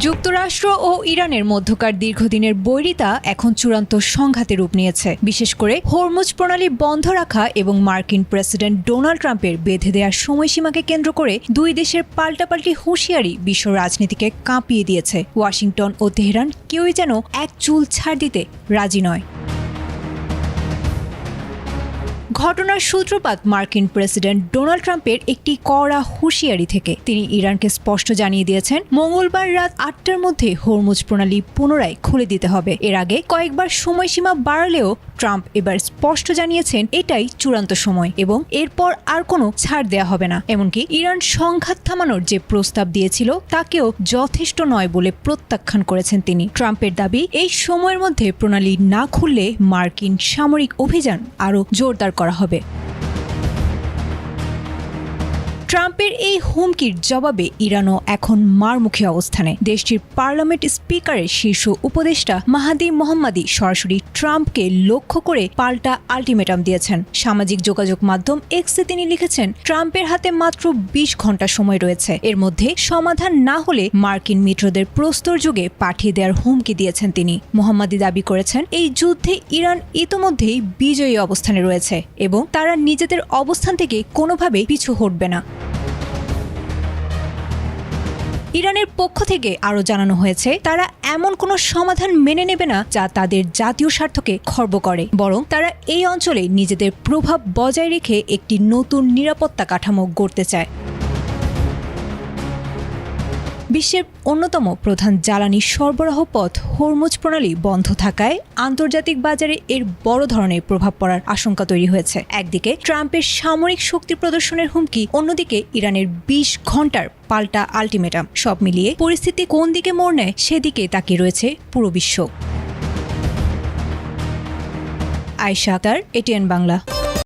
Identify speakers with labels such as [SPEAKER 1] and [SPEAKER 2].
[SPEAKER 1] যুক্তরাষ্ট্র ও ইরানের মধ্যকার দীর্ঘদিনের বৈরিতা এখন চূড়ান্ত সংঘাতে রূপ নিয়েছে। বিশেষ করে হরমুজ প্রণালী বন্ধ রাখা এবং মার্কিন প্রেসিডেন্ট ডোনাল্ড ট্রাম্পের বেঁধে দেওয়ার সময়সীমাকে কেন্দ্র করে দুই দেশের পাল্টাপাল্টি হুঁশিয়ারি বিশ্ব রাজনীতিকে কাঁপিয়ে দিয়েছে। ওয়াশিংটন ও তেহরান কেউই যেন এক চুল ছাড় দিতে রাজি নয়। ঘটনার সূত্রপাত মার্কিন প্রেসিডেন্ট ডোনাল্ড ট্রাম্পের একটি কড়া হুঁশিয়ারি থেকে। তিনি ইরানকে স্পষ্ট জানিয়ে দিয়েছেন, মঙ্গলবার রাত ৮টার মধ্যে হরমুজ প্রণালী পুনরায় খুলে দিতে হবে। এর আগে কয়েকবার সময়সীমা বাড়লেও ট্রাম্প এবার স্পষ্ট জানিয়েছেন এটাই চূড়ান্ত সময় এবং এরপর আর কোনো ছাড় দেয়া হবে না। এমনকি ইরান সংঘাত থামানোর যে প্রস্তাব দিয়েছিল তাকেও যথেষ্ট নয় বলে প্রত্যাখ্যান করেছেন তিনি। ট্রাম্পের দাবি, এই সময়ের মধ্যে প্রণালী না খুললে মার্কিন সামরিক অভিযান আরও জোরদার করা হবে। ট্রাম্পের এই হুমকির জবাবে ইরানও এখন মারমুখী অবস্থানে। দেশটির পার্লামেন্ট স্পিকারের শীর্ষ উপদেষ্টা মাহাদি মোহাম্মদি সরাসরি ট্রাম্পকে লক্ষ্য করে পাল্টা আল্টিমেটাম দিয়েছেন। সামাজিক যোগাযোগ মাধ্যম এক্সে তিনি লিখেছেন, ট্রাম্পের হাতে মাত্র ২০ ঘন্টা সময় রয়েছে। এর মধ্যে সমাধান না হলে মার্কিন মিত্রদের প্রস্তর যুগে পাঠিয়ে দেওয়ার হুমকি দিয়েছেন তিনি। মোহাম্মদি দাবি করেছেন, এই যুদ্ধে ইরান ইতোমধ্যেই বিজয়ী অবস্থানে রয়েছে এবং তারা নিজেদের অবস্থান থেকে কোনোভাবেই পিছু হটবে না। ইরানের পক্ষ থেকে আরও জানানো হয়েছে, তারা এমন কোনো সমাধান মেনে নেবে না যা তাদের জাতীয় স্বার্থকে খর্ব করে, বরং তারা এই অঞ্চলে নিজেদের প্রভাব বজায় রেখে একটি নতুন নিরাপত্তা কাঠামো গড়তে চায়। বিশ্বের অন্যতম প্রধান জ্বালানি সরবরাহ পথ হরমুজ প্রণালী বন্ধ থাকায় আন্তর্জাতিক বাজারে এর বড় ধরনের প্রভাব পড়ার আশঙ্কা তৈরি হয়েছে। একদিকে ট্রাম্পের সামরিক শক্তি প্রদর্শনের হুমকি, অন্যদিকে ইরানের ২০ ঘন্টার পাল্টা আল্টিমেটাম। সব মিলিয়ে পরিস্থিতি কোন দিকে মোড় নেয় সেদিকে তাকিয়ে রয়েছে পুরো বিশ্ব। আয়েশা আক্তার, এটিএন বাংলা।